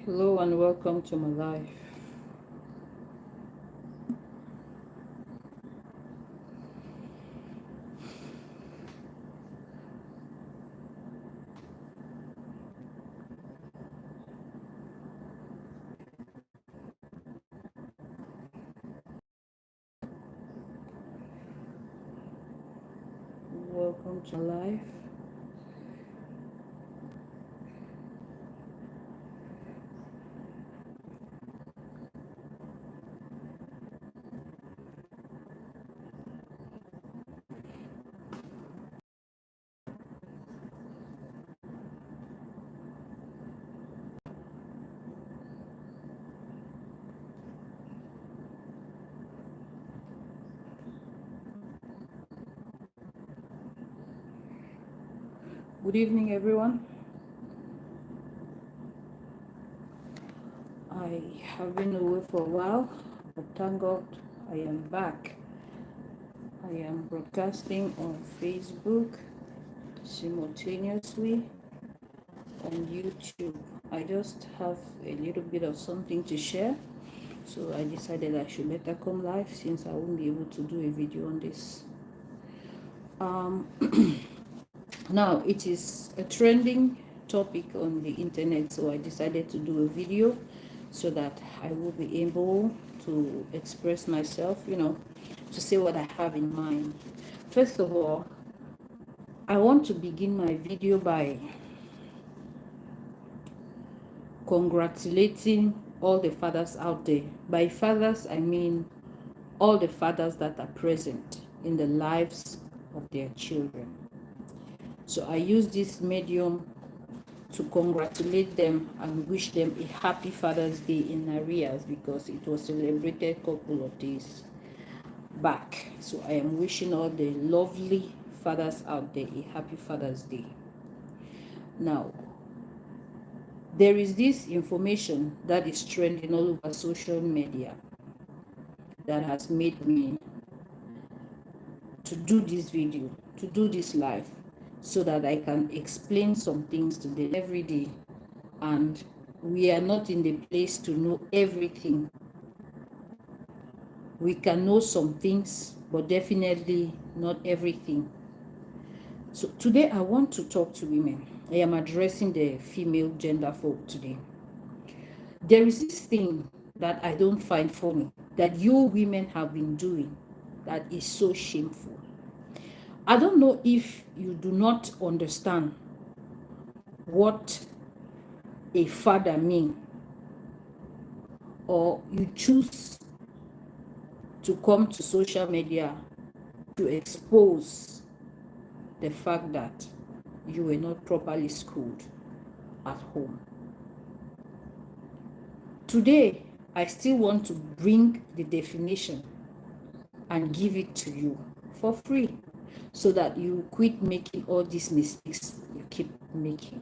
Hello and welcome to my life. Welcome to my life. Good evening, everyone. I have been away for a while, but thank God I am back. I am broadcasting on Facebook simultaneously on YouTube. I just have a little bit of something to share, so I decided I should better come live since I won't be able to do a video on this. Now, it is a trending topic on the internet, so I decided to do a video so that I will be able to express myself, to say what I have in mind. First of all, I want to begin my video by congratulating all the fathers out there. By fathers, I mean all the fathers that are present in the lives of their children. So I use this medium to congratulate them and wish them a happy Father's Day in arrears because it was celebrated a couple of days back. So I am wishing all the lovely fathers out there a happy Father's Day. Now, there is this information that is trending all over social media that has made me to do this video, to do this live, so that I can explain some things to them every day. And we are not in the place to know everything. We can know some things, but definitely not everything. So today I want to talk to women. I am addressing the female gender folk today. There is this thing that I don't find funny that you women have been doing that is so shameful. I don't know if you do not understand what a father means, or you choose to come to social media to expose the fact that you were not properly schooled at home. Today, I still want to bring the definition and give it to you for free so that you quit making all these mistakes you keep making.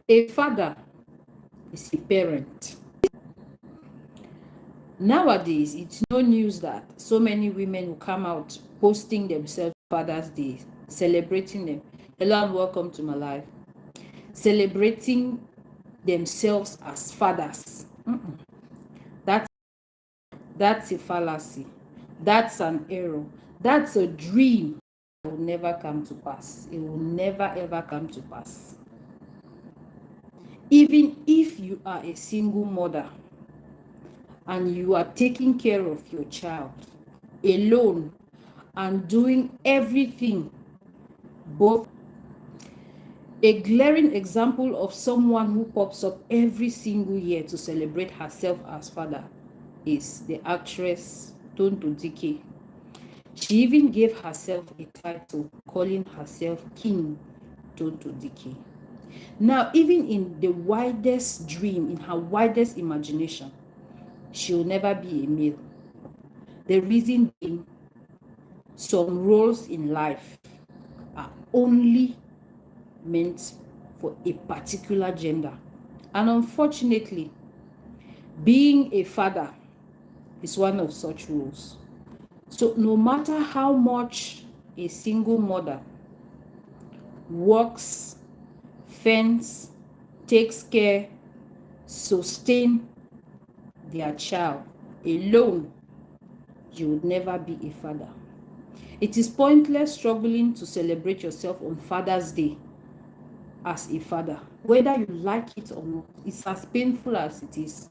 A father is a parent. Nowadays, it's no news that so many women will come out posting themselves Father's Day, celebrating them. Hello and welcome to my life. Celebrating themselves as fathers. That's a fallacy. That's an error. That's a dream that will never come to pass. It will never ever come to pass. Even if you are a single mother and you are taking care of your child alone and doing everything, both a glaring example of someone who pops up every single year to celebrate herself as father is the actress Tonto Dike. She even gave herself a title calling herself King Tonto Dike. Now, even in the widest dream, in her widest imagination, she will never be a male. The reason being, some roles in life are only meant for a particular gender. And unfortunately, being a father is one of such roles. So no matter how much a single mother works, fends, takes care, sustain their child alone, you would never be a father. It is pointless struggling to celebrate yourself on Father's Day as a father, whether you like it or not. It's as painful as it is.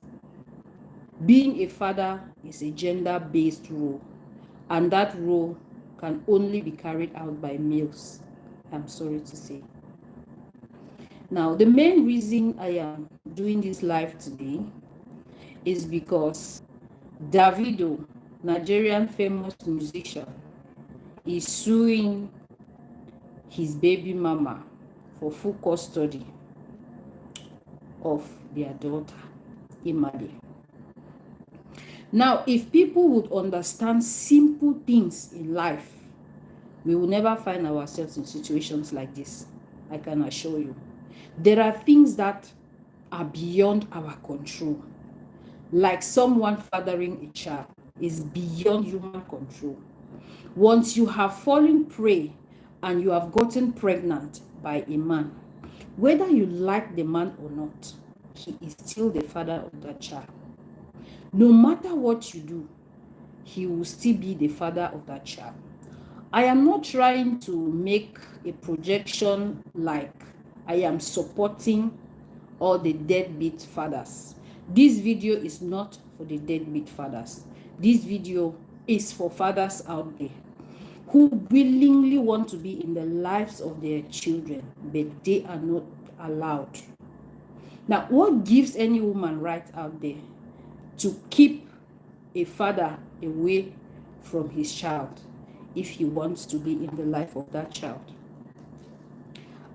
Being a father is a gender-based role, and that role can only be carried out by males, I'm sorry to say. Now, the main reason I am doing this live today is because Davido, Nigerian famous musician, is suing his baby mama for full custody of their daughter, Imade. Now, if people would understand simple things in life, we will never find ourselves in situations like this. I can assure you. There are things that are beyond our control. Like someone fathering a child is beyond human control. Once you have fallen prey and you have gotten pregnant by a man, whether you like the man or not, he is still the father of that child. No matter what you do, he will still be the father of that child. I am not trying to make a projection like I am supporting all the deadbeat fathers. This video is not for the deadbeat fathers. This video is for fathers out there who willingly want to be in the lives of their children, but they are not allowed. Now, what gives any woman right out there to keep a father away from his child if he wants to be in the life of that child?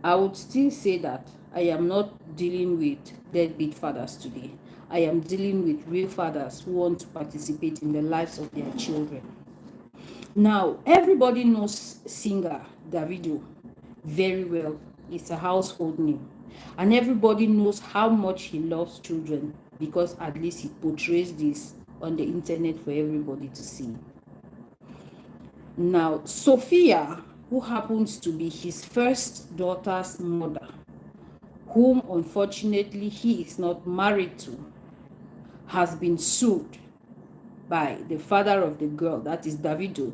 I would still say that I am not dealing with deadbeat fathers today. I am dealing with real fathers who want to participate in the lives of their children. Now, everybody knows singer Davido very well. It's a household name. And everybody knows how much he loves children, because at least he portrays this on the internet for everybody to see. Now, Sophia, who happens to be his first daughter's mother, whom unfortunately he is not married to, has been sued by the father of the girl, that is Davido,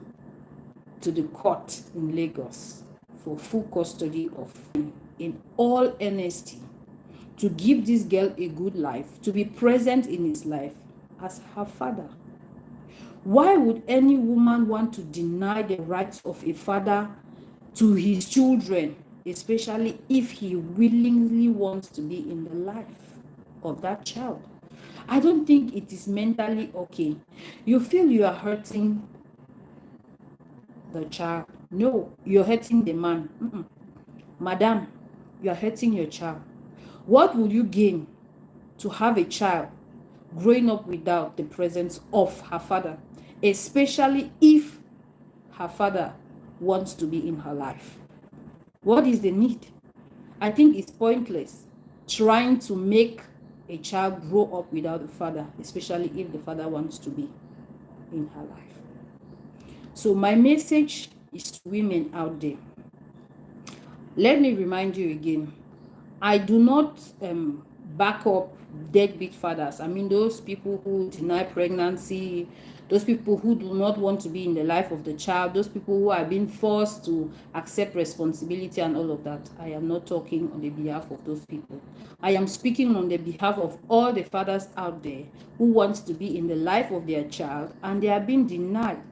to the court in Lagos for full custody of him, in all honesty, to give this girl a good life, to be present in his life as her father. Why would any woman want to deny the rights of a father to his children, especially if he willingly wants to be in the life of that child? I don't think it is mentally okay. You feel you are hurting the child. No, you're hurting the man. Madam, you are hurting your child. What would you gain to have a child growing up without the presence of her father, especially if her father wants to be in her life? What is the need? I think it's pointless trying to make a child grow up without a father, especially if the father wants to be in her life. So my message is to women out there. Let me remind you again, I do not back up deadbeat fathers. I mean, those people who deny pregnancy, those people who do not want to be in the life of the child, those people who are being forced to accept responsibility and all of that. I am not talking on the behalf of those people. I am speaking on the behalf of all the fathers out there who want to be in the life of their child and they are being denied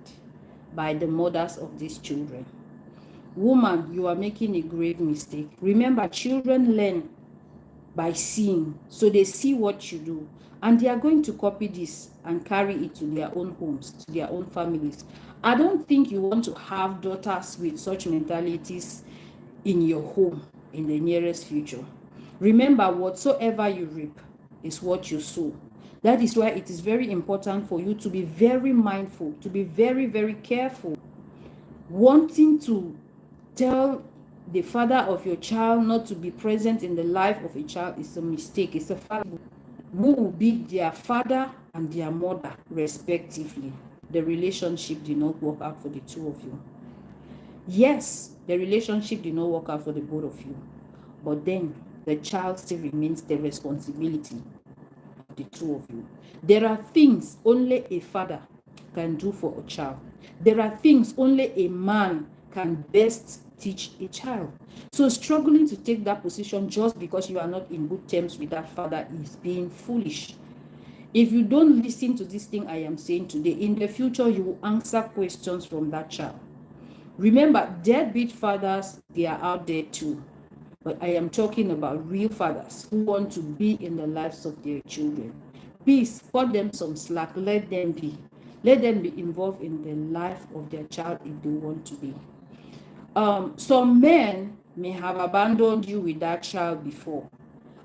by the mothers of these children. Woman, you are making a grave mistake. Remember, children learn by seeing. So they see what you do, and they are going to copy this and carry it to their own homes, to their own families. I don't think you want to have daughters with such mentalities in your home in the nearest future. Remember, whatsoever you reap is what you sow. That is why it is very important for you to be very mindful, to be very, very careful. Wanting to tell the father of your child not to be present in the life of a child is a mistake. It's a father who will be their father and their mother respectively. The relationship did not work out for the two of you. Yes, the relationship did not work out for the both of you. But then the child still remains the responsibility of the two of you. There are things only a father can do for a child. There are things only a man can best teach a child. So struggling to take that position just because you are not in good terms with that father is being foolish. If you don't listen to this thing I am saying today, in the future you will answer questions from that child. Remember, deadbeat fathers, they are out there too. But I am talking about real fathers who want to be in the lives of their children. Please cut them some slack. Let them be. Let them be involved in the life of their child if they want to be. Some men may have abandoned you with that child before,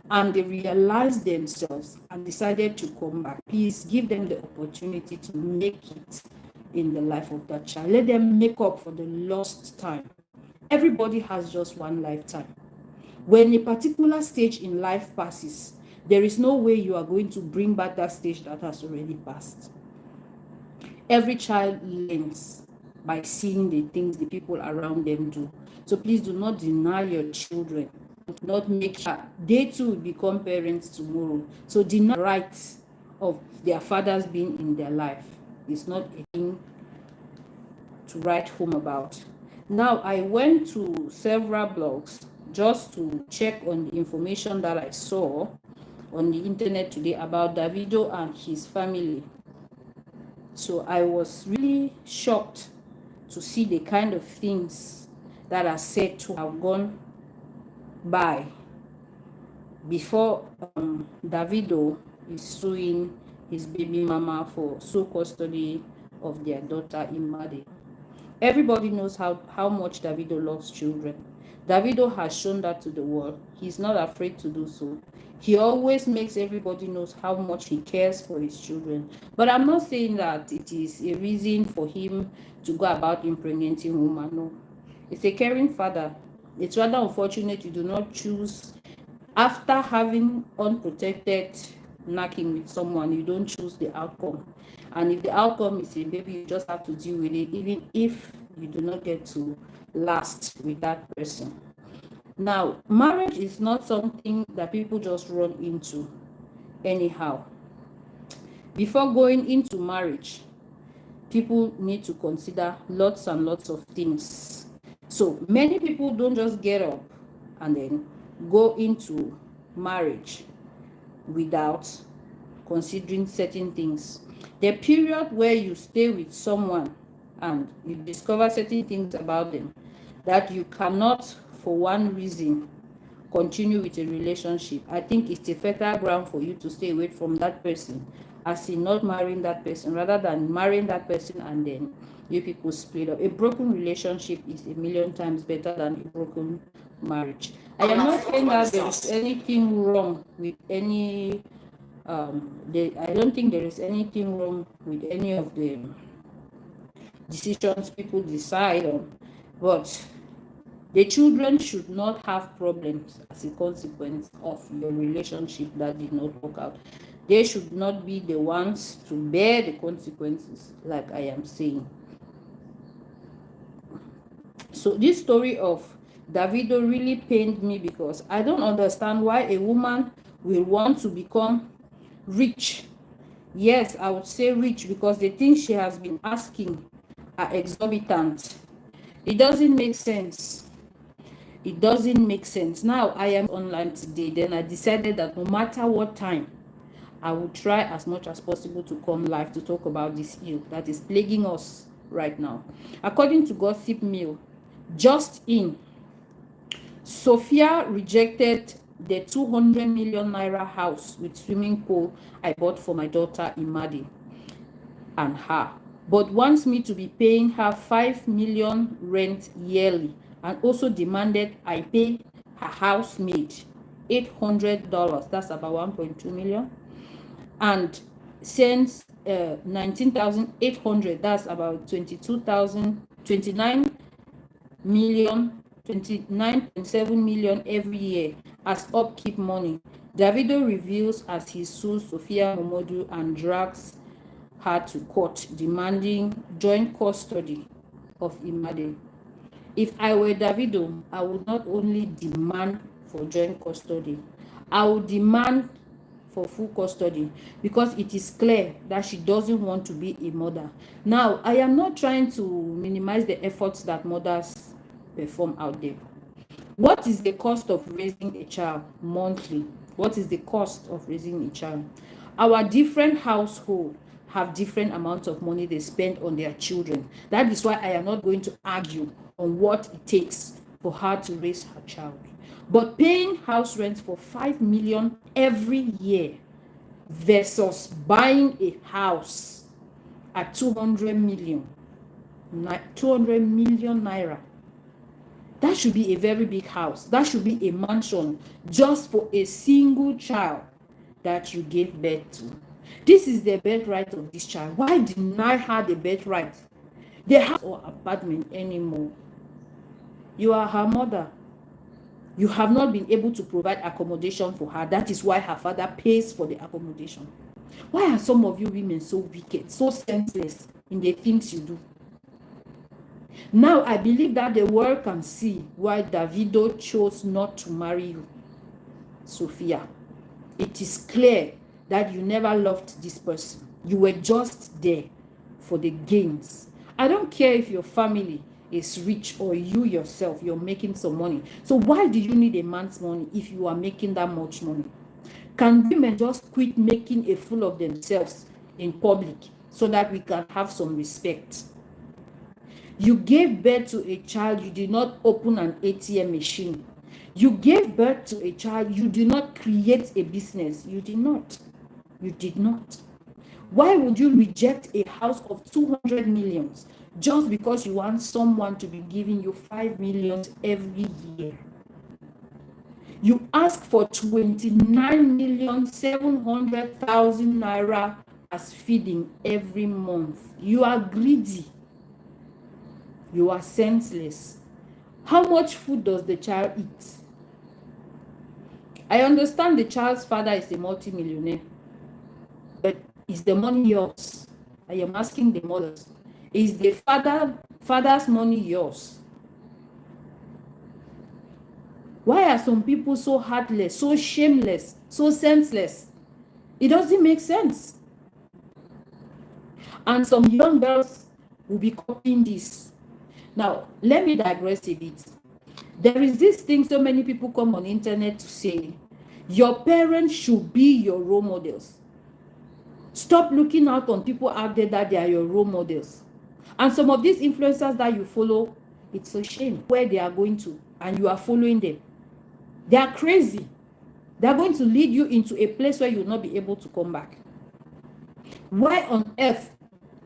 and they realized themselves and decided to come back. Please give them the opportunity to make it in the life of that child. Let them make up for the lost time. Everybody has just one lifetime. When a particular stage in life passes, there is no way you are going to bring back that stage that has already passed. Every child learns by seeing the things the people around them do. So please do not deny your children. Do not make sure they too will become parents tomorrow. So deny the rights of their fathers being in their life. It's not a thing to write home about. Now, I went to several blogs just to check on the information that I saw on the internet today about Davido and his family. So I was really shocked to see the kind of things that are said to have gone by before Davido is suing his baby mama for sole custody of their daughter Imade. Everybody knows how much Davido loves children. Davido has shown that to the world. He's not afraid to do so. He always makes everybody knows how much he cares for his children. But I'm not saying that it is a reason for him to go about impregnating women. No. It's a caring father. It's rather unfortunate you do not choose, after having unprotected knacking with someone, you don't choose the outcome. And if the outcome is a baby, you just have to deal with it, even if you do not get to last with that person. Now, marriage is not something that people just run into anyhow. Before going into marriage, people need to consider lots and lots of things. So many people don't just get up and then go into marriage without considering certain things. The period where you stay with someone and you discover certain things about them that you cannot, for one reason, continue with a relationship, I think it's a fertile ground for you to stay away from that person, as in not marrying that person, rather than marrying that person and then you people split up. A broken relationship is a million times better than a broken marriage. I am not saying that there is anything wrong with any I don't think there is anything wrong with any of the decisions people decide on, but the children should not have problems as a consequence of your relationship that did not work out. They should not be the ones to bear the consequences, like I am saying. So this story of Davido really pained me, because I don't understand why a woman will want to become rich. Yes, I would say rich, because the things she has been asking are exorbitant. It doesn't make sense. It doesn't make sense. Now, I am online today. Then I decided that no matter what time, I will try as much as possible to come live to talk about this ill that is plaguing us right now. According to Gossip Mill, just in, Sophia rejected the 200 million naira house with swimming pool I bought for my daughter Imade and her, but wants me to be paying her 5 million rent yearly, and also demanded I pay her housemaid $800, that's about 1.2 million, and sends 19,800, that's about 29.7 million every year as upkeep money. Davido reveals as he sues Sophia Momodu and drags her to court, demanding joint custody of Imade. If I were Davido, I would not only demand for joint custody. I will demand for full custody because it is clear that she doesn't want to be a mother. Now, I am not trying to minimize the efforts that mothers perform out there. What is the cost of raising a child monthly? What is the cost of raising a child? Our different households have different amounts of money they spend on their children. That is why I am not going to argue on what it takes for her to raise her child. But paying house rent for 5 million every year versus buying a house at 200 million naira, that should be a very big house. That should be a mansion just for a single child that you gave birth to. This is the birthright of this child. Why deny her the birthright, the house or apartment anymore? You are her mother. You have not been able to provide accommodation for her. That is why her father pays for the accommodation. Why are some of you women so wicked, so senseless in the things you do? Now, I believe that the world can see why Davido chose not to marry you, Sophia. It is clear that you never loved this person. You were just there for the gains. I don't care if your family is rich or you yourself, you're making some money. So why do you need a man's money if you are making that much money? Can women just quit making a fool of themselves in public so that we can have some respect? You gave birth to a child, you did not open an ATM machine. You gave birth to a child, you did not create a business. You did not. You did not. Why would you reject a house of 200 millions just because you want someone to be giving you 5 million every year? You ask for 29,700,000 naira as feeding every month. You are greedy. You are senseless. How much food does the child eat? I understand the child's father is a multimillionaire, but is the money yours? I am asking the mothers. Is the father's money yours? Why are some people so heartless, so shameless, so senseless? It doesn't make sense. And some young girls will be copying this. Now, let me digress a bit. There is this thing so many people come on the internet to say, your parents should be your role models. Stop looking out on people out there that they are your role models. And some of these influencers that you follow, it's a shame where they are going to, and you are following them. They are crazy. They are going to lead you into a place where you will not be able to come back. Why on earth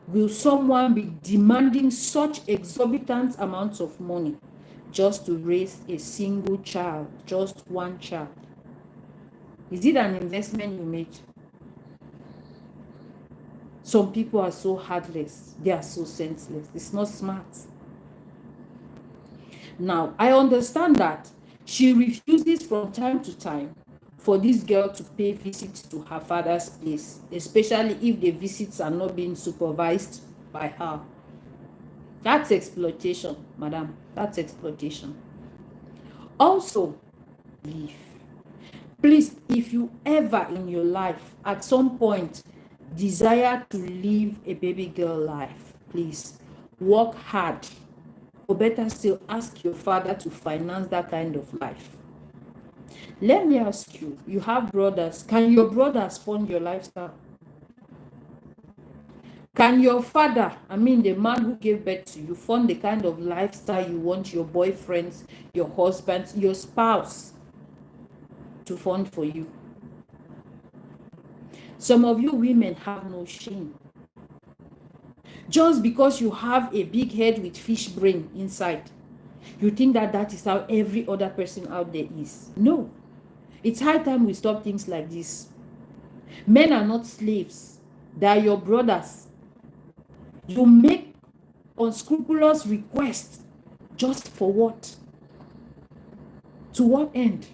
will someone be demanding such exorbitant amounts of money just to raise a single child, just one child? Is it an investment you made? Some people are so heartless. They are so senseless. It's not smart. Now, I understand that she refuses from time to time for this girl to pay visits to her father's place, especially if the visits are not being supervised by her. That's exploitation, madam. That's exploitation. Also, leave. Please, if you ever in your life at some point desire to live a baby girl life, please work hard, or better still, ask your father to finance that kind of life. Let me ask you, you have brothers. Can your brothers fund your lifestyle? Can your father, I mean the man who gave birth to you, fund the kind of lifestyle you want your boyfriends, your husbands, your spouse to fund for you? Some of you women have no shame. Just because you have a big head with fish brain inside, you think that that is how every other person out there is. No. It's high time we stop things like this. Men are not slaves. They are your brothers. You make unscrupulous requests just for what? To what end?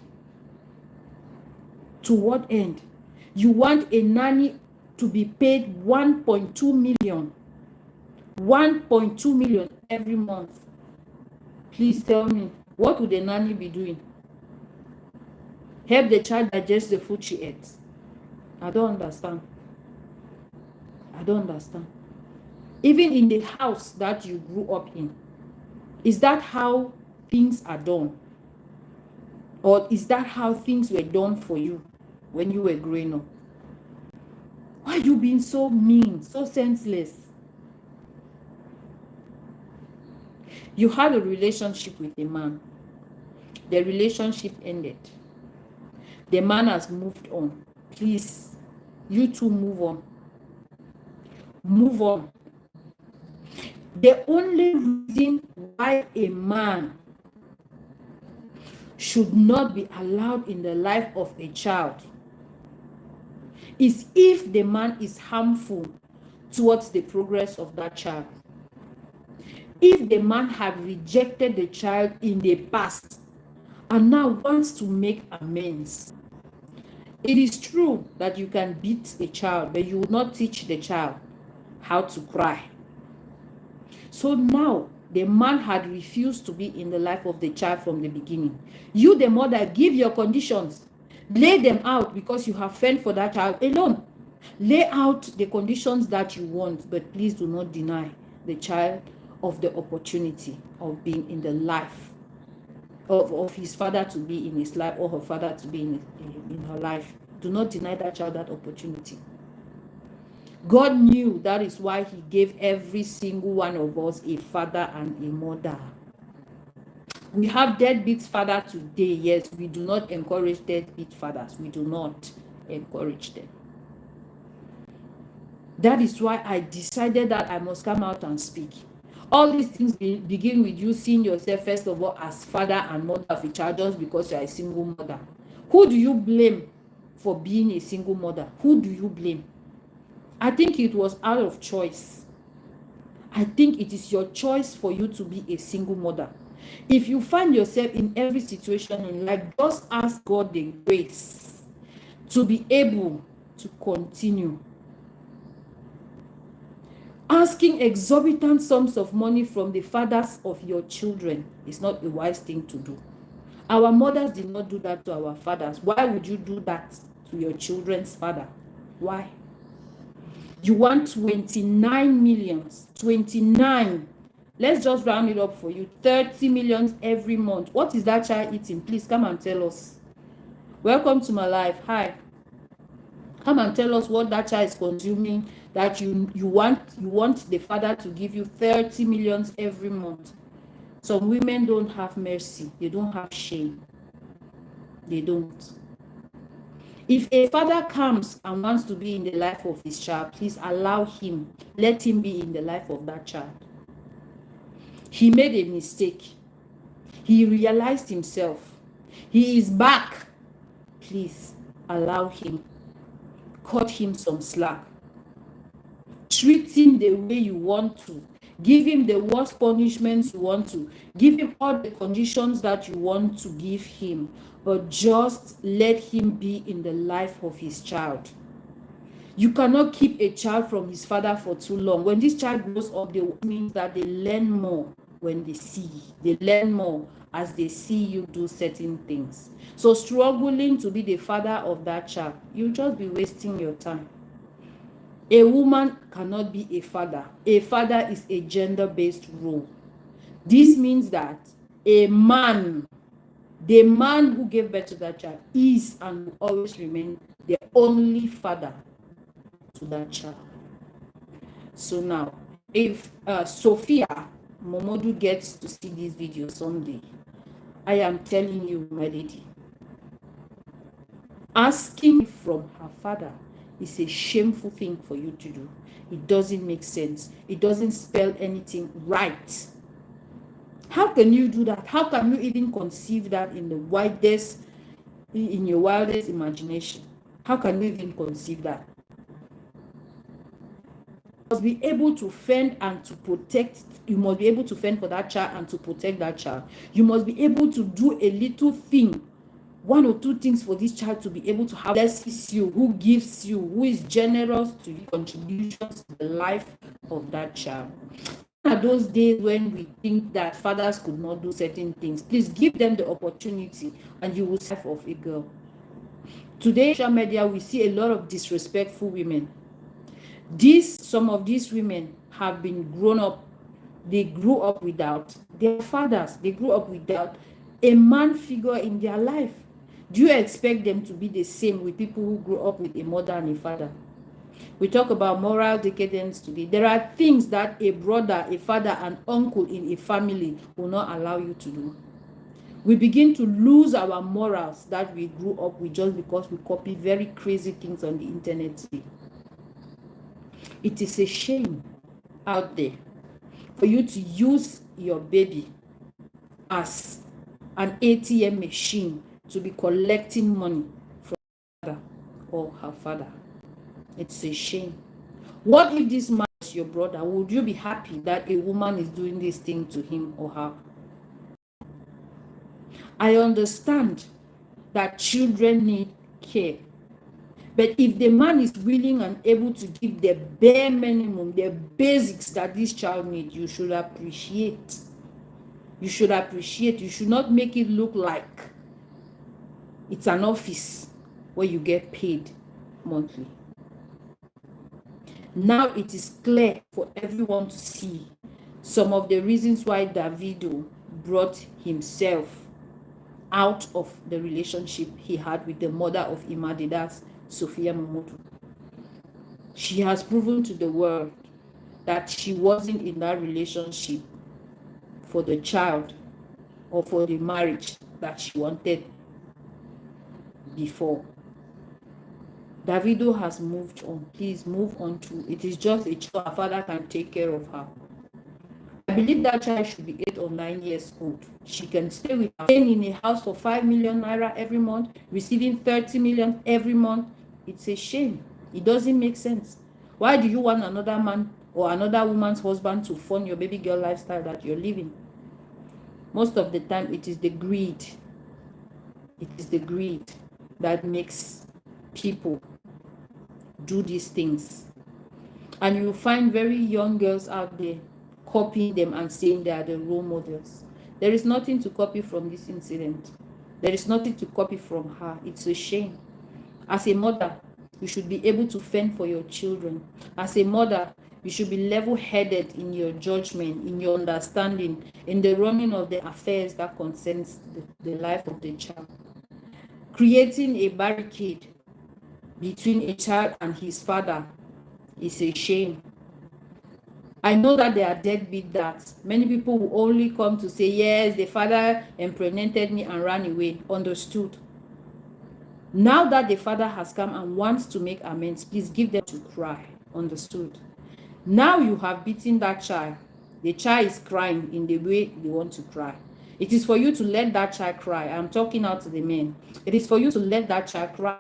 To what end? You want a nanny to be paid 1.2 million. 1.2 million every month. Please tell me, what would a nanny be doing? help the child digest the food she ate. I don't understand. I don't understand. Even in the house that you grew up in, is that how things are done? Or is that how things were done for you when you were growing up? Why are you being so mean, so senseless? You had a relationship with a man. The relationship ended. The man has moved on. Please, you too move on. Move on. The only reason why a man should not be allowed in the life of a child is if the man is harmful towards the progress of that child. If the man had rejected the child in the past and now wants to make amends, it is true that you can beat a child, but you will not teach the child how to cry. So now the man had refused to be in the life of the child from the beginning. You, the mother, give your conditions. Lay them out because you have fent for that child alone. Lay out the conditions that you want, but please do not deny the child of the opportunity of being in the life of his father to be in his life or her father to be in her life. Do not deny that child that opportunity. God knew that is why he gave every single one of us a father and a mother. We have deadbeat father today. Yes, we do not encourage deadbeat fathers. We do not encourage them. That is why I decided that I must come out and speak. All these things begin with you seeing yourself, first of all, as father and mother of a child just because you are a single mother. Who do you blame for being a single mother? Who do you blame? I think it was out of choice. I think it is your choice for you to be a single mother. If you find yourself in every situation in life, just ask God the grace to be able to continue. Asking exorbitant sums of money from the fathers of your children is not a wise thing to do. Our mothers did not do that to our fathers. Why would you do that to your children's father? Why? You want 29 millions. 29. Let's just round it up for you. 30 millions every month. What is that child eating? Please come and tell us. Welcome to my life. Hi. Come and tell us what that child is consuming, that you want the father to give you 30 millions every month. Some women don't have mercy. They don't have shame. They don't. If a father comes and wants to be in the life of his child, please allow him. Let him be in the life of that child. He made a mistake. He realized himself. He is back. Please allow him. Cut him some slack. Treat him the way you want to. Give him the worst punishments you want to. Give him all the conditions that you want to give him. But just let him be in the life of his child. You cannot keep a child from his father for too long. When this child grows up, it means that they learn more when they see. They learn more as they see you do certain things. So struggling to be the father of that child, you'll just be wasting your time. A woman cannot be a father. A father is a gender-based role. This means that a man, the man who gave birth to that child, is and will always remain the only father to that child. So now, if Sophia Momodu gets to see this video someday, I am telling you, my lady, asking from her father is a shameful thing for you to do. It doesn't make sense. It doesn't spell anything right. How can you do that? How can you even conceive that in your wildest imagination? How can you even conceive that? You must be able to fend and to protect. You must be able to fend for that child and to protect that child. You must be able to do a little thing, one or two things for this child to be able to have blesses you, who gives you, who is generous to your contributions to the life of that child. Are those days when we think that fathers could not do certain things. Please give them the opportunity and you will serve of a girl. Today, social media, we see a lot of disrespectful women. Some of these women have been grown up. They grew up without their fathers. They grew up without a man figure in their life. Do you expect them to be the same with people who grew up with a mother and a father? We talk about moral decadence today. There are things that a brother, a father, an uncle in a family will not allow you to do. We begin to lose our morals that we grew up with just because we copy very crazy things on the internet today. It is a shame out there for you to use your baby as an ATM machine to be collecting money from her father or her father. It's a shame. What if this man is your brother? Would you be happy that a woman is doing this thing to him or her? I understand that children need care. But if the man is willing and able to give the bare minimum, the basics that this child needs, you should appreciate. You should appreciate. You should not make it look like it's an office where you get paid monthly. Now it is clear for everyone to see some of the reasons why Davido brought himself out of the relationship he had with the mother of Imade, that's Sophia Momodu. She has proven to the world that she wasn't in that relationship for the child or for the marriage that she wanted before. Davido has moved on. Please move on too. It is just a child. Her father can take care of her. I believe that child should be 8 or 9 years old. She can stay with her. Staying in a house for 5 million naira every month, receiving 30 million every month. It's a shame. It doesn't make sense. Why do you want another man or another woman's husband to fund your baby girl lifestyle that you're living? Most of the time, it is the greed. It is the greed that makes people do these things. And you find very young girls out there copying them and saying they are the role models. There is nothing to copy from this incident. There is nothing to copy from her. It's a shame. As a mother, you should be able to fend for your children. As a mother, you should be level-headed in your judgment, in your understanding, in the running of the affairs that concerns the life of the child. Creating a barricade between a child and his father is a shame. I know that there are deadbeat dads. Many people will only come to say, yes, the father impregnated me and ran away. Understood. Now that the father has come and wants to make amends, please give them to cry. Understood. Now you have beaten that child. The child is crying in the way they want to cry. It is for you to let that child cry. I'm talking out to the men. It is for you to let that child cry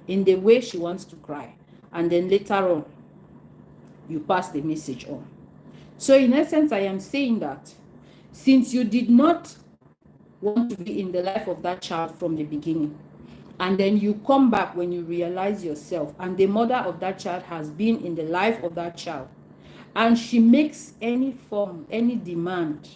in the way she wants to cry. And then later on, you pass the message on. So in essence, I am saying that since you did not want to be in the life of that child from the beginning, and then you come back when you realize yourself, and the mother of that child has been in the life of that child, and she makes any form, any demand,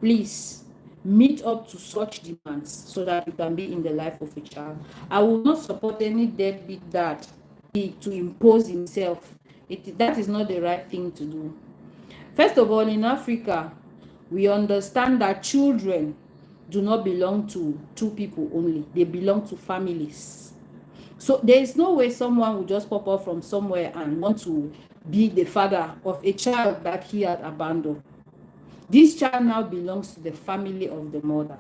please meet up to such demands so that you can be in the life of a child. I will not support any deadbeat dad to impose himself. That is not the right thing to do. First of all, in Africa, we understand that children do not belong to two people only. They belong to families. So there is no way someone will just pop up from somewhere and want to be the father of a child that he had abandoned. This child now belongs to the family of the mother.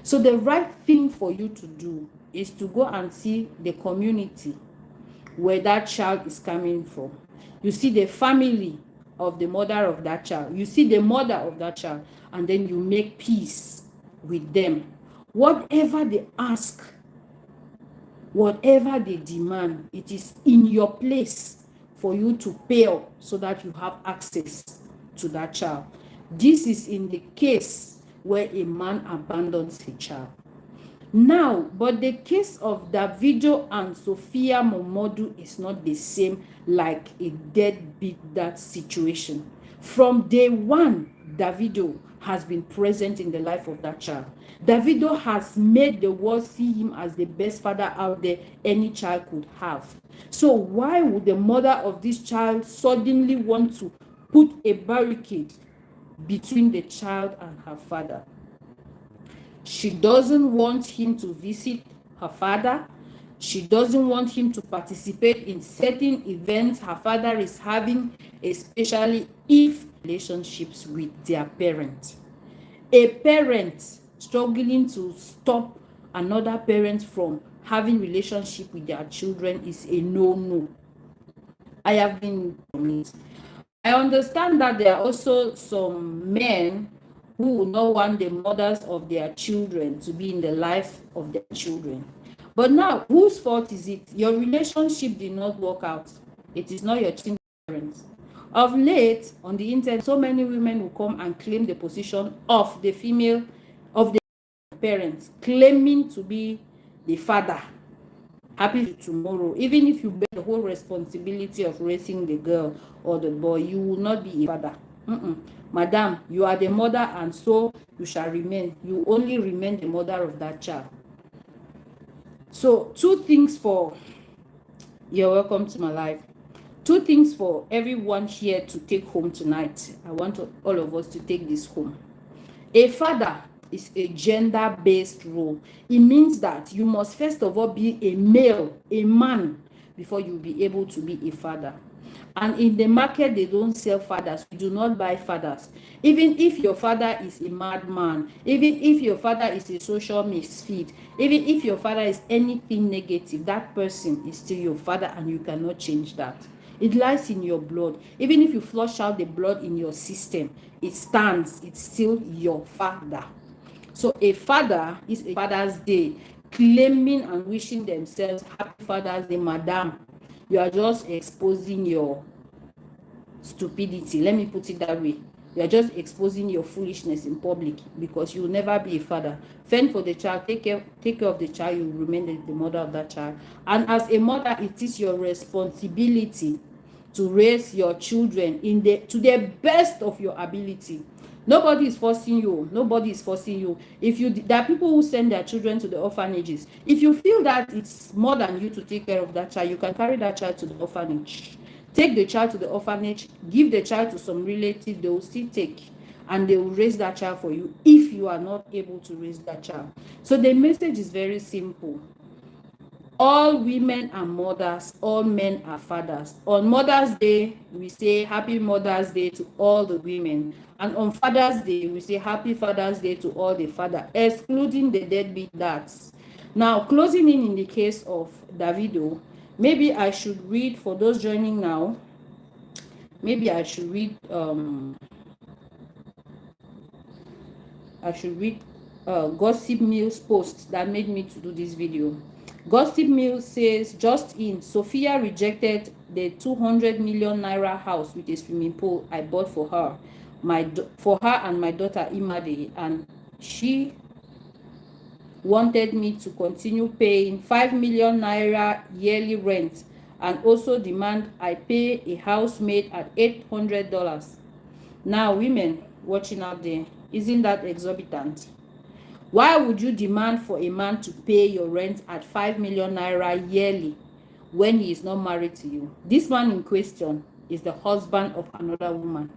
So the right thing for you to do is to go and see the community where that child is coming from. You see the family of the mother of that child. You see the mother of that child, and then you make peace with them. Whatever they ask, whatever they demand, it is in your place for you to pay up so that you have access to that child. This is in the case where a man abandons a child. Now, but the case of Davido and Sophia Momodu is not the same like a deadbeat that situation. From day one, Davido has been present in the life of that child. Davido has made the world see him as the best father out there any child could have. So why would the mother of this child suddenly want to put a barricade between the child and her father? She doesn't want him to visit her father. She doesn't want him to participate in certain events her father is having, especially if relationships with their parent. A parent struggling to stop another parent from having relationship with their children is a no-no. I have been on it. I understand that there are also some men who will not want the mothers of their children to be in the life of their children. But now, whose fault is it? Your relationship did not work out. It is not your children's parents. Of late, on the internet, so many women will come and claim the position of the female, of the parents, claiming to be the father. Happy tomorrow, even if you bear the whole responsibility of raising the girl or the boy, you will not be a father. Madam, you are the mother, and so you shall remain. You only remain the mother of that child. So two things for, you're welcome to my life. Two things for everyone here to take home tonight. I want all of us to take this home. A father is a gender-based role. It means that you must first of all be a male, a man, before you'll be able to be a father. And in the market, they don't sell fathers. We do not buy fathers. Even if your father is a madman, even if your father is a social misfit, even if your father is anything negative, that person is still your father, and you cannot change that. It lies in your blood. Even if you flush out the blood in your system, it stands. It's still your father. So a father is a Father's Day, claiming and wishing themselves happy Father's Day, madam. You are just exposing your stupidity. Let me put it that way. You are just exposing your foolishness in public, because you will never be a father. Fend for the child, take care of the child. You will remain the mother of that child. And as a mother, it is your responsibility to raise your children to the best of your ability. Nobody is forcing you. Nobody is forcing you. There are people who send their children to the orphanages. If you feel that it's more than you to take care of that child, you can carry that child to the orphanage. Take the child to the orphanage, give the child to some relative, they will still take, and they will raise that child for you if you are not able to raise that child. So the message is very simple. All women are mothers, all men are fathers. On Mother's Day, we say Happy Mother's Day to all the women. And on Father's Day, we say Happy Father's Day to all the fathers, excluding the deadbeat dads. Now, closing in the case of Davido, maybe I should read, for those joining now, maybe I should read Gossip Mill's post that made me to do this video. Gossip Mill says, just in, Sophia rejected the 200 million naira house with a swimming pool I bought for her and my daughter Imade, and she wanted me to continue paying 5 million naira yearly rent, and also demand I pay a housemaid at $800. Now, women watching out there, isn't that exorbitant? Why would you demand for a man to pay your rent at 5 million naira yearly when he is not married to you? This man in question is the husband of another woman.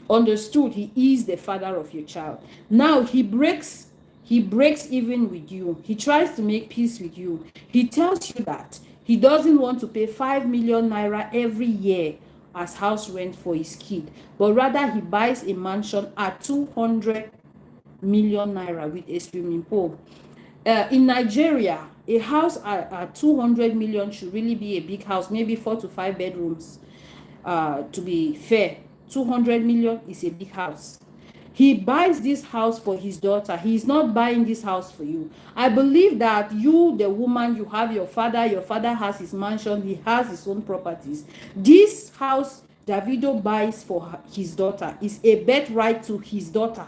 Understood, he is the father of your child. Now he breaks even with you. He tries to make peace with you. He tells you that he doesn't want to pay 5 million naira every year as house rent for his kid, but rather he buys a mansion at 200 million naira with a swimming pool. In Nigeria, a house at 200 million should really be a big house, maybe 4 to 5 bedrooms. To be fair, 200 million is a big house. He buys this house for his daughter. He is not buying this house for you. I believe that you, the woman, you have your father has his mansion, he has his own properties. This house Davido buys for his daughter is a birthright to his daughter.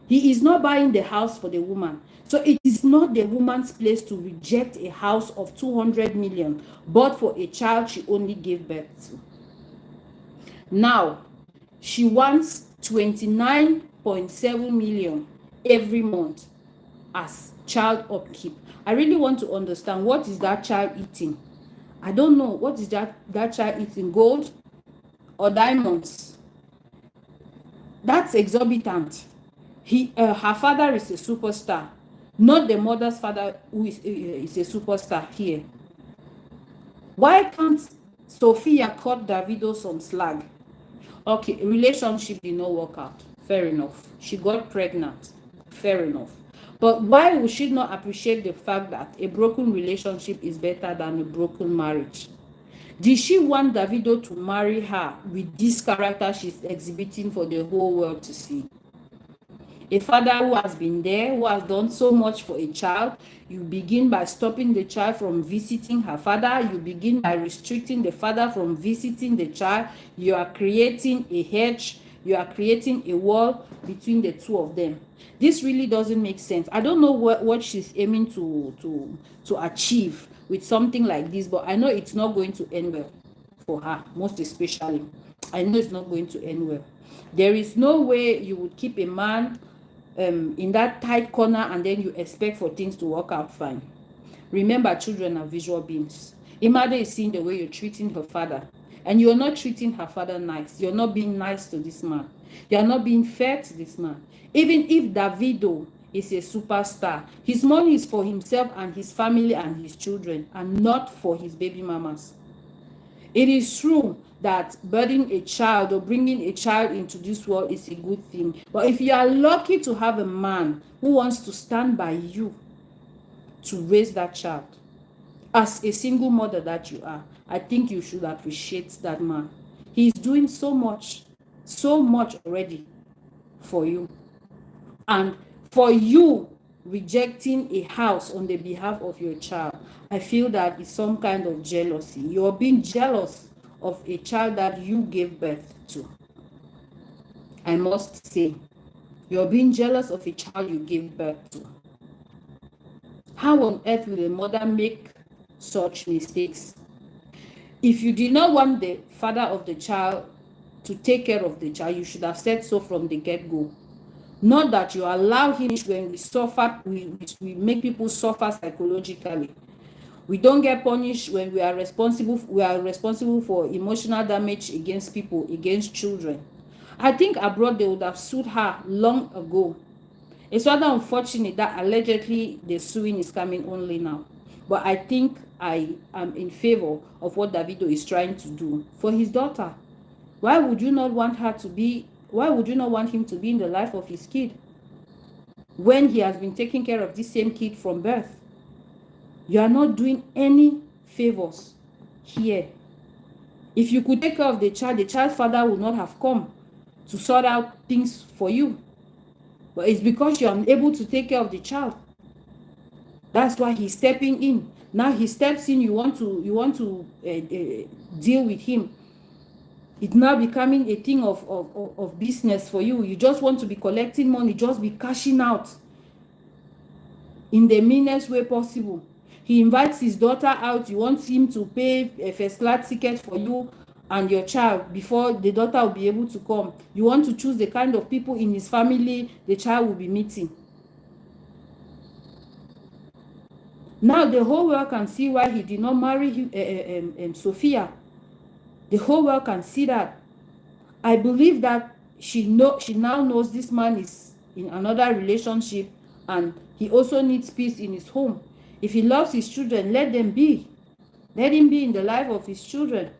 He is not buying the house for the woman. So it is not the woman's place to reject a house of 200 million, but for a child she only gave birth to. Now, she wants 29.5 1.7 million every month as child upkeep. I really want to understand, what is that child eating? I don't know. What is that child eating? Gold or diamonds? That's exorbitant. Her father is a superstar, not the mother's father who is a superstar here. Why can't Sophia cut Davido some slack? Okay, relationship did not work out. Fair enough. She got pregnant. Fair enough. But why would she not appreciate the fact that a broken relationship is better than a broken marriage? Did she want Davido to marry her with this character she's exhibiting for the whole world to see? A father who has been there, who has done so much for a child, you begin by stopping the child from visiting her father. You begin by restricting the father from visiting the child. You are creating a hedge. You are creating a wall between the two of them. This really doesn't make sense. I don't know what she's aiming to achieve with something like this, but I know it's not going to end well for her, most especially. I know it's not going to end well. There is no way you would keep a man in that tight corner and then you expect for things to work out fine. Remember, children are visual beings. Imade is seeing the way you're treating her father, and you're not treating her father nice. You're not being nice to this man. You're not being fair to this man. Even if Davido is a superstar, his money is for himself and his family and his children, and not for his baby mamas. It is true that birthing a child or bringing a child into this world is a good thing. But if you are lucky to have a man who wants to stand by you to raise that child, as a single mother that you are, I think you should appreciate that man. He's doing so much already for you. And for you rejecting a house on the behalf of your child, I feel that it's some kind of jealousy. You're being jealous of a child that you gave birth to. I must say, you're being jealous of a child you gave birth to. How on earth will a mother make such mistakes? If you did not want the father of the child to take care of the child, you should have said so from the get-go. Not that you allow him. When we suffer, we make people suffer psychologically. We don't get punished when we are responsible for emotional damage against people, against children. I think abroad they would have sued her long ago. It's rather unfortunate that allegedly the suing is coming only now. But I think I am in favor of what Davido is trying to do for his daughter. Why would you not want him to be in the life of his kid when he has been taking care of this same kid from birth? You are not doing any favors here. If you could take care of the child's father would not have come to sort out things for you. But it's because you're unable to take care of the child. That's why he's stepping in. Now he steps in, you want to deal with him. It's now becoming a thing of business for you. You just want to be collecting money, just be cashing out in the meanest way possible. He invites his daughter out. You want him to pay a first-class ticket for you and your child before the daughter will be able to come. You want to choose the kind of people in his family the child will be meeting. Now the whole world can see why he did not marry Sophia. The whole world can see that. I believe that she now knows this man is in another relationship and he also needs peace in his home. If he loves his children, let them be. Let him be in the life of his children.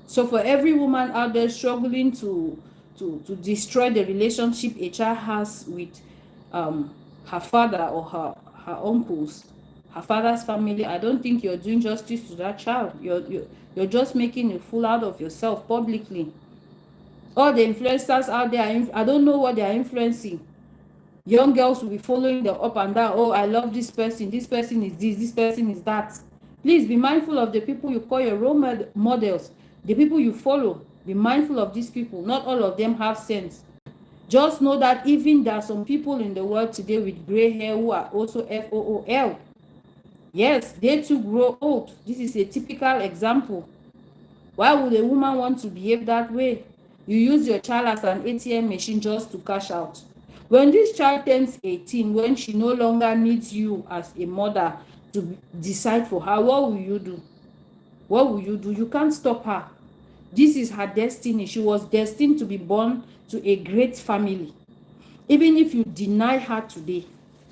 So for every woman out there struggling to destroy the relationship a child has with her father or her uncles, her father's family, I don't think you're doing justice to that child. You're just making a fool out of yourself publicly. All the influencers out there, I don't know what they are influencing. Young girls will be following them up and down. Oh, I love this person is this person is that. Please be mindful of the people you call your role models, the people you follow. Be mindful of these people. Not all of them have sense. Just know that even there are some people in the world today with gray hair who are also FOOL. Yes, they too grow old. This is a typical example. Why would a woman want to behave that way? You use your child as an ATM machine just to cash out. When this child turns 18, when she no longer needs you as a mother to decide for her, what will you do? What will you do? You can't stop her. This is her destiny. She was destined to be born to a great family. Even if you deny her today,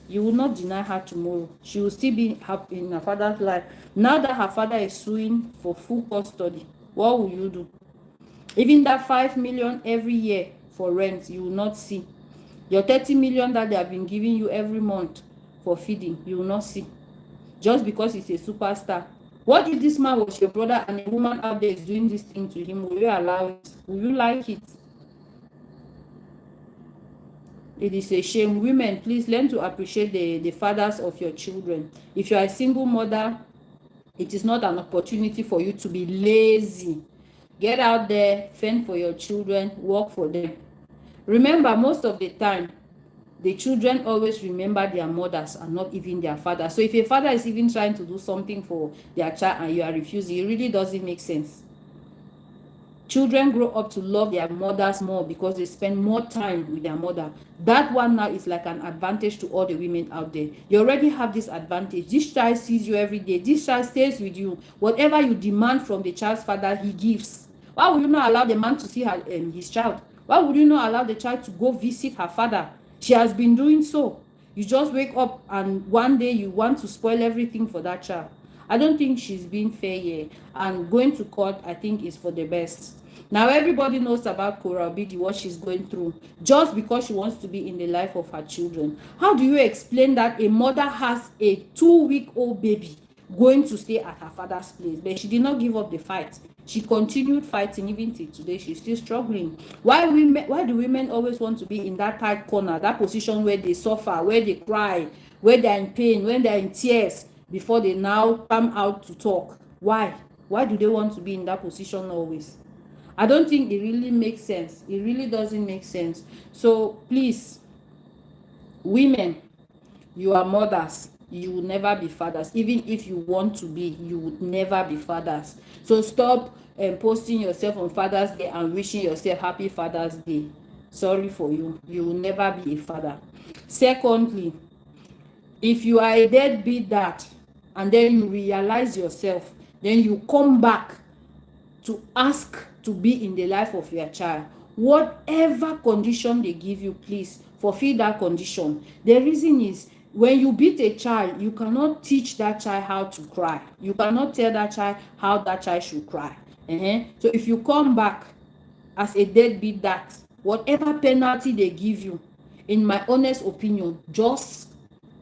you will not deny her tomorrow. She will still be happy in her father's life. Now that her father is suing for full custody, what will you do? Even that 5 million every year for rent, you will not see. Your 30 million that they have been giving you every month for feeding, you will not see. Just because he's a superstar. What if this man was your brother and a woman out there is doing this thing to him? Will you allow it? Will you like it? It is a shame. Women, please learn to appreciate the fathers of your children. If you are a single mother, it is not an opportunity for you to be lazy. Get out there, fend for your children, work for them. Remember, most of the time, the children always remember their mothers and not even their fathers. So if a father is even trying to do something for their child and you are refusing, it really doesn't make sense. Children grow up to love their mothers more because they spend more time with their mother. That one now is like an advantage to all the women out there. You already have this advantage. This child sees you every day. This child stays with you. Whatever you demand from the child's father, he gives. Why would you not allow the man to see his child? Why would you not allow the child to go visit her father? She has been doing so. You just wake up and one day you want to spoil everything for that child. I don't think she's being fair here, and going to court, I think, is for the best. Now everybody knows about Cora Obidi, what she's going through, just because she wants to be in the life of her children. How do you explain that a mother has a 2-week-old baby going to stay at her father's place, but she did not give up the fight? She continued fighting even till today. She's still struggling. Why do women always want to be in that tight corner, that position where they suffer, where they cry, where they're in pain, when they're in tears, before they now come out to talk? Why do they want to be in that position always? I don't think it really makes sense. It really doesn't make sense. So please, women, you are mothers. You will never be fathers. Even if you want to be, you would never be fathers. So stop posting yourself on Father's Day and wishing yourself happy Father's Day. Sorry for you. You will never be a father. Secondly, if you are a deadbeat dad and then you realize yourself, then you come back to ask to be in the life of your child, whatever condition they give you, please fulfill that condition. The reason is, when you beat a child, you cannot teach that child how to cry. You cannot tell that child how that child should cry. So if you come back as a deadbeat dad, whatever penalty they give you, in my honest opinion, just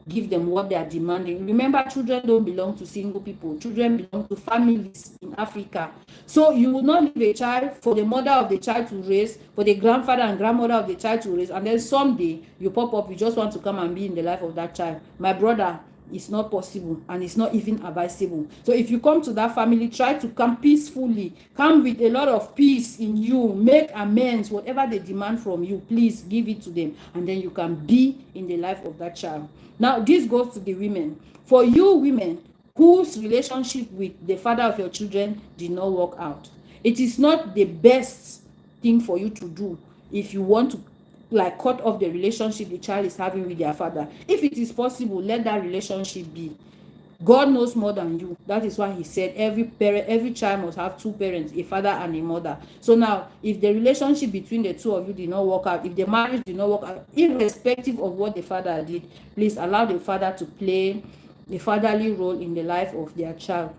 give them what they are demanding. Remember, children don't belong to single people. Children belong to families in Africa. So you will not leave a child for the mother of the child to raise, for the grandfather and grandmother of the child to raise, and then someday you pop up, you just want to come and be in the life of that child. My brother, it's not possible, and it's not even advisable. So if you come to that family, try to come peacefully, come with a lot of peace in you, make amends. Whatever they demand from you, please give it to them, and then you can be in the life of that child. Now this goes to the women. For you women whose relationship with the father of your children did not work out, it is not the best thing for you to do if you want to like cut off the relationship the child is having with their father. If it is possible, let that relationship be. God knows more than you. That is why he said every child must have two parents, a father and a mother. So now, if the relationship between the two of you did not work out, if the marriage did not work out, irrespective of what the father did, please allow the father to play the fatherly role in the life of their child.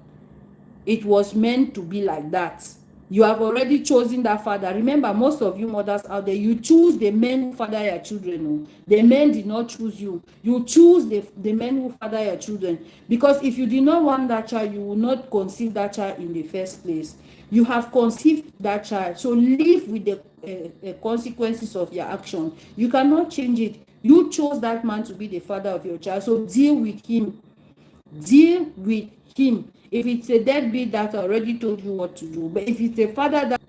It was meant to be like that. You have already chosen that father. Remember, most of you mothers out there, you choose the men who father your children. The men did not choose you. You choose the men who father your children. Because if you did not want that child, you will not conceive that child in the first place. You have conceived that child. So live with the consequences of your action. You cannot change it. You chose that man to be the father of your child. So deal with him. Deal with him. If it's a deadbeat that already told you what to do, but if it's a father, that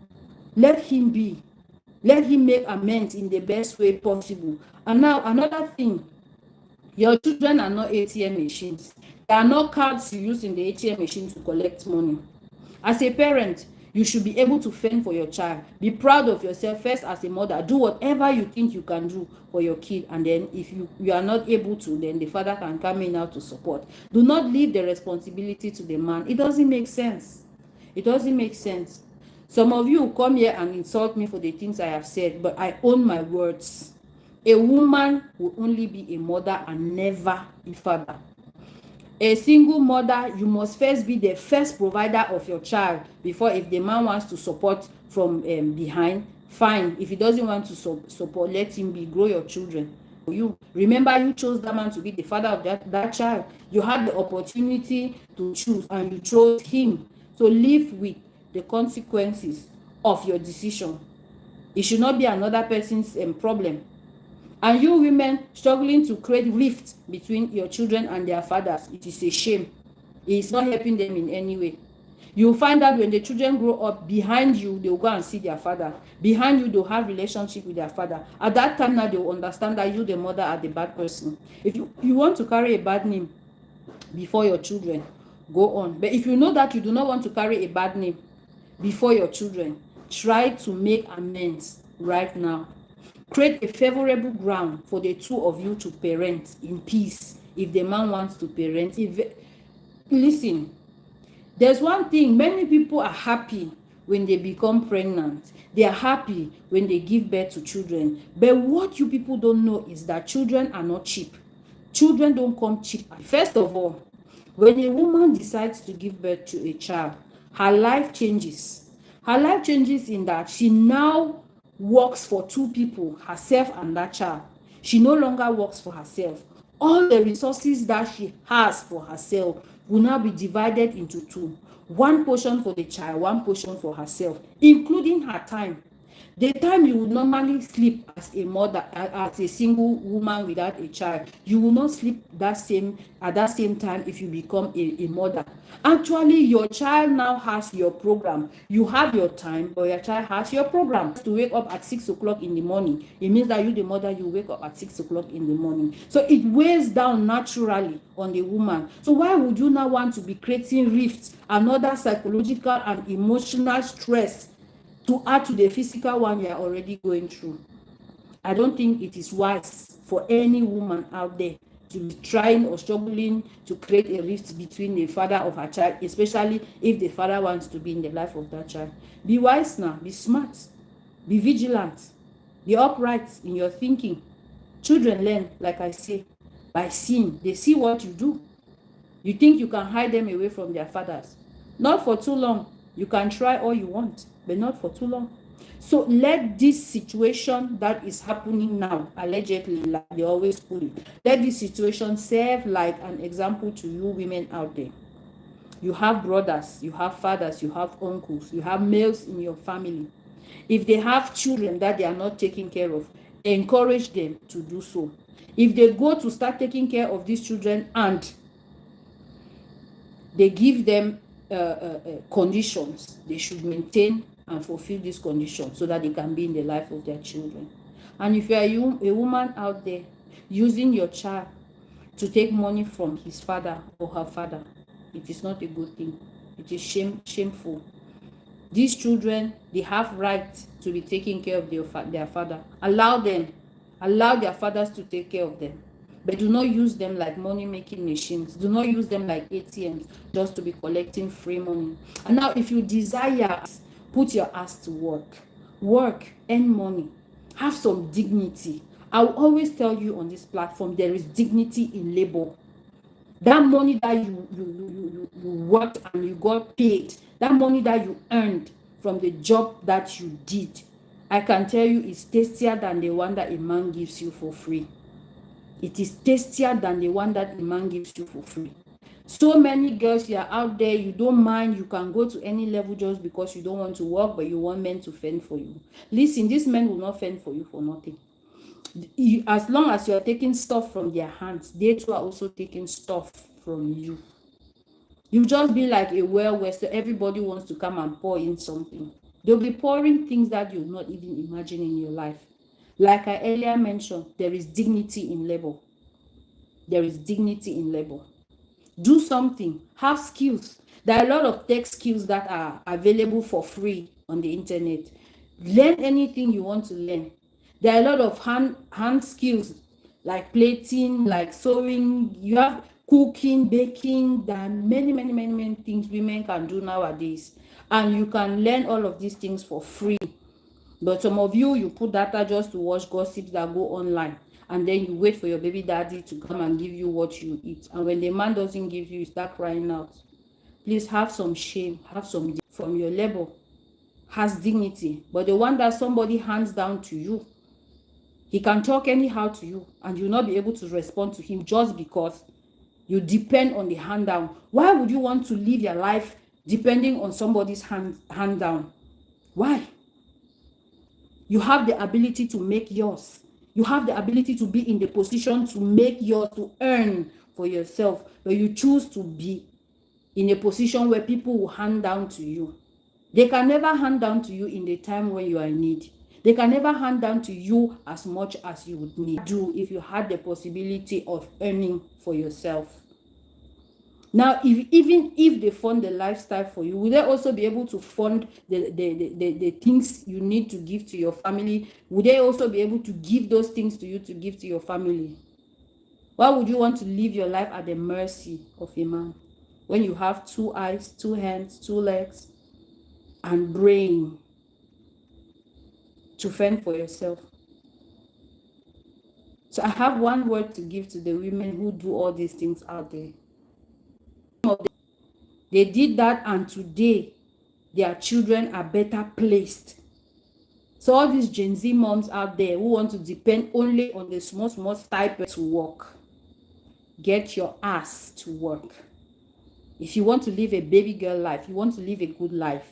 let him be. Let him make amends in the best way possible. And now another thing, your children are not ATM machines. They are not cards you use in the ATM machine to collect money. As a parent, You should be able to fend for your child. Be proud of yourself first as a mother. Do whatever you think you can do for your kid, and then if you are not able to, then the father can come in now to support. Do not leave the responsibility to the man. It doesn't make sense. It doesn't make sense. Some of you come here and insult me for the things I have said, but I own my words. A woman will only be a mother and never a father. A single mother, you must first be the first provider of your child before, if the man wants to support from behind, fine. If he doesn't want to support, let him be. Grow your children. You remember, you chose that man to be the father of that child. You had the opportunity to choose and you chose him. So live with the consequences of your decision. It should not be another person's problem. And you women struggling to create rift between your children and their fathers, it is a shame. It is not helping them in any way. You'll find that when the children grow up, behind you, they'll go and see their father. Behind you, they'll have relationship with their father. At that time now, they'll understand that you, the mother, are the bad person. If you want to carry a bad name before your children, go on. But if you know that you do not want to carry a bad name before your children, try to make amends right now. Create a favorable ground for the two of you to parent in peace. If the man wants to parent, listen, there's one thing, many people are happy when they become pregnant. They are happy when they give birth to children. But what you people don't know is that children are not cheap. Children don't come cheap. First of all, when a woman decides to give birth to a child, her life changes. Her life changes in that she now works for two people, herself and that child. She no longer works for herself. All the resources that she has for herself will now be divided into two. One portion for the child, one portion for herself, including her time. The time you would normally sleep as a mother, as a single woman without a child, you will not sleep at that same time if you become a mother. Actually, your child now has your program. You have your time, but your child has your program. To wake up at 6 o'clock in the morning, it means that you, the mother, you wake up at 6 o'clock in the morning. So it weighs down naturally on the woman. So why would you now want to be creating rifts, another psychological and emotional stress to add to the physical one you are already going through? I don't think it is wise for any woman out there to be trying or struggling to create a rift between the father of her child, especially if the father wants to be in the life of that child. Be wise now, be smart, be vigilant, be upright in your thinking. Children learn, like I say, by seeing. They see what you do. You think you can hide them away from their fathers? Not for too long. You can try all you want, but not for too long. So let this situation that is happening now, allegedly, like they always put it, let this situation serve like an example to you women out there. You have brothers, you have fathers, you have uncles, you have males in your family. If they have children that they are not taking care of, encourage them to do so. If they go to start taking care of these children and they give them conditions, they should maintain and fulfill these conditions so that they can be in the life of their children. And if you are a woman out there using your child to take money from his father or her father, it is not a good thing. It is shameful. These children, they have right to be taking care of their father. Allow their fathers to take care of them. But do not use them like money-making machines. Do not use them like ATMs just to be collecting free money. And now, if you desire, put your ass to work. Work, earn money, have some dignity. I will always tell you on this platform, there is dignity in labor. That money that you worked and you got paid, that money that you earned from the job that you did, I can tell you it's tastier than the one that a man gives you for free. It is tastier than the one that a man gives you for free. So many girls, you are out there, you don't mind, you can go to any level just because you don't want to work, but you want men to fend for you. Listen, these men will not fend for you for nothing. As long as you are taking stuff from their hands, they too are also taking stuff from you. You just be like a well where so everybody wants to come and pour in something. They'll be pouring things that you'll not even imagine in your life. Like I earlier mentioned, there is dignity in labor. There is dignity in labor. Do something. Have skills. There are a lot of tech skills that are available for free on the internet. Learn anything you want to learn. There are a lot of hand skills like plating, like sewing. You have cooking, baking. There are many things women can do nowadays, and you can learn all of these things for free. But some of you put data just to watch gossips that go online, and then you wait for your baby daddy to come and give you what you eat, and when the man doesn't give you, you start crying out. Please have some shame, have some from your labor has dignity. But the one that somebody hands down to you, he can talk anyhow to you and you'll not be able to respond to him just because you depend on the hand down. Why would you want to live your life depending on somebody's hand down? Why? You have the ability to make yours. You have the ability to be in the position to make yours, to earn for yourself, but you choose to be in a position where people will hand down to you. They can never hand down to you in the time when you are in need. They can never hand down to you as much as you would need to if you had the possibility of earning for yourself. Now, even if they fund the lifestyle for you, will they also be able to fund the things you need to give to your family? Will they also be able to give those things to you to give to your family? Why would you want to live your life at the mercy of a man when you have 2 eyes, 2 hands, 2 legs, and brain to fend for yourself? So I have one word to give to the women who do all these things out there. They did that, and today their children are better placed. So all these Gen Z moms out there who want to depend only on the small stipend to work, get your ass to work. If you want to live a baby girl life, you want to live a good life,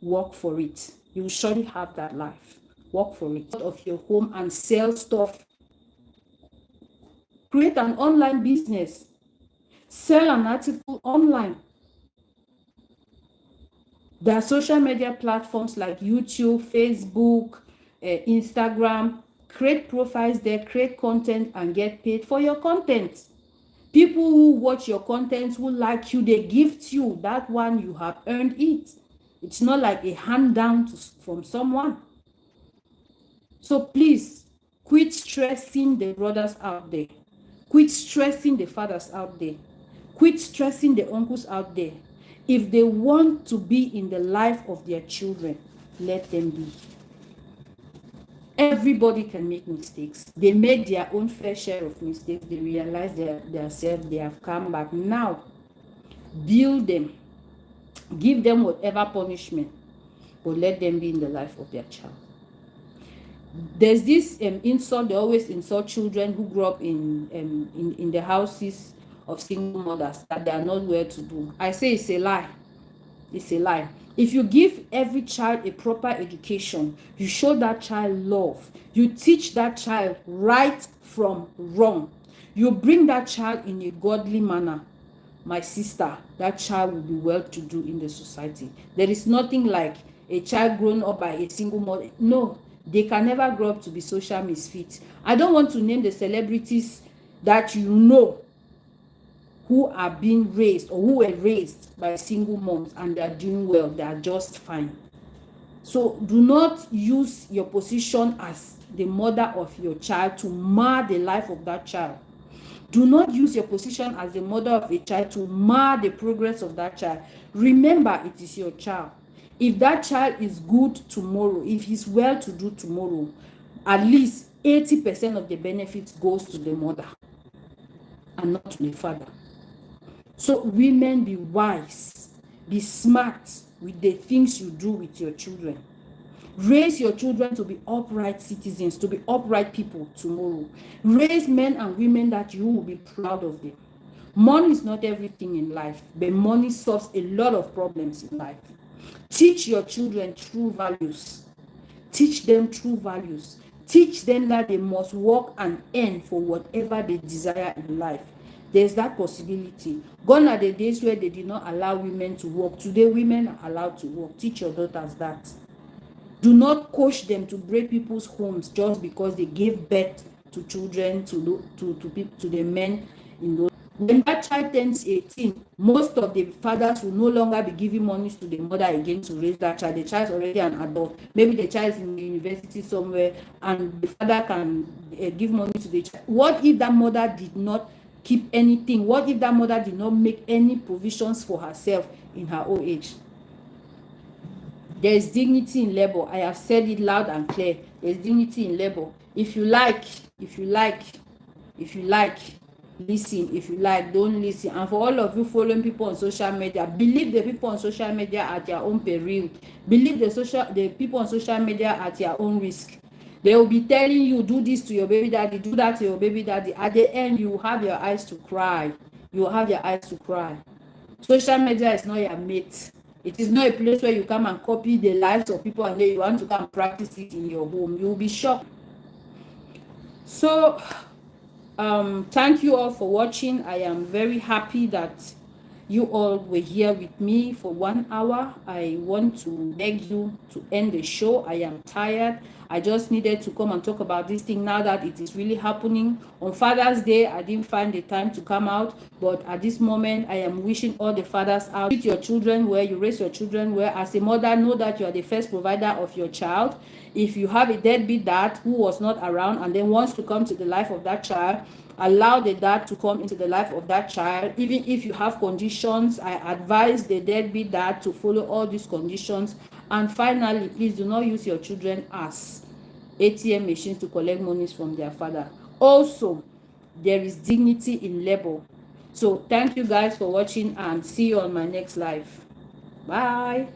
work for it. You will surely have that life. Work for it. Out of your home and sell stuff. Create an online business. Sell an article online. There are social media platforms like YouTube, Facebook, Instagram. Create profiles there, create content, and get paid for your content. People who watch your content, who like you, they gift you. That one, you have earned it. It's not like a hand down from someone. So please, quit stressing the brothers out there. Quit stressing the fathers out there. Quit stressing the uncles out there. If they want to be in the life of their children, let them be. Everybody can make mistakes. They made their own fair share of mistakes. They realize themselves, they have come back. Now, build them. Give them whatever punishment, but let them be in the life of their child. There's this insult, they always insult children who grew up in the houses of single mothers, that they are not well to do. I say it's a lie. It's a lie. If you give every child a proper education, you show that child love, you teach that child right from wrong, you bring that child in a godly manner, my sister, that child will be well to do in the society. There is nothing like a child grown up by a single mother. No, they can never grow up to be social misfits. I don't want to name the celebrities that you know who are being raised or who were raised by single moms and they are doing well, they are just fine. So do not use your position as the mother of your child to mar the life of that child. Do not use your position as the mother of a child to mar the progress of that child. Remember, it is your child. If that child is good tomorrow, if he's well to do tomorrow, at least 80% of the benefits goes to the mother and not to the father. So women, be wise, be smart with the things you do with your children. Raise your children to be upright citizens, to be upright people tomorrow. Raise men and women that you will be proud of them. Money is not everything in life, but money solves a lot of problems in life. Teach your children true values. Teach them true values. Teach them that they must work and earn for whatever they desire in life. There's that possibility. Gone are the days where they did not allow women to work. Today, women are allowed to work. Teach your daughters that. Do not coach them to break people's homes just because they gave birth to children, to the men in those. When that child turns 18, most of the fathers will no longer be giving money to the mother again to raise that child. The child is already an adult. Maybe the child is in the university somewhere and the father can give money to the child. What if that mother did not keep anything? What if that mother did not make any provisions for herself in her old age? There is dignity in labor. I have said it loud and clear. There is dignity in labor. If you like, listen. If you like, don't listen. And for all of you following people on social media, believe the people on social media at your own peril. Believe the people on social media at your own risk. They will be telling you, do this to your baby daddy, do that to your baby daddy. At the end, you will have your eyes to cry. You will have your eyes to cry. Social media is not your mate. It is not a place where you come and copy the lives of people and then you want to come and practice it in your home. You will be shocked. So thank you all for watching. I am very happy that you all were here with me for 1 hour. I want to beg you to end the show. I am tired. I just needed to come and talk about this thing now that it is really happening. On Father's Day, I didn't find the time to come out, but at this moment, I am wishing all the fathers out. Treat your children well, you raise your children well. As a mother, know that you are the first provider of your child. If you have a deadbeat dad who was not around and then wants to come to the life of that child, allow the dad to come into the life of that child. Even if you have conditions, I advise the deadbeat dad to follow all these conditions. And finally, please do not use your children as ATM machines to collect monies from their father. Also, there is dignity in labor. So thank you guys for watching and see you on my next live. Bye.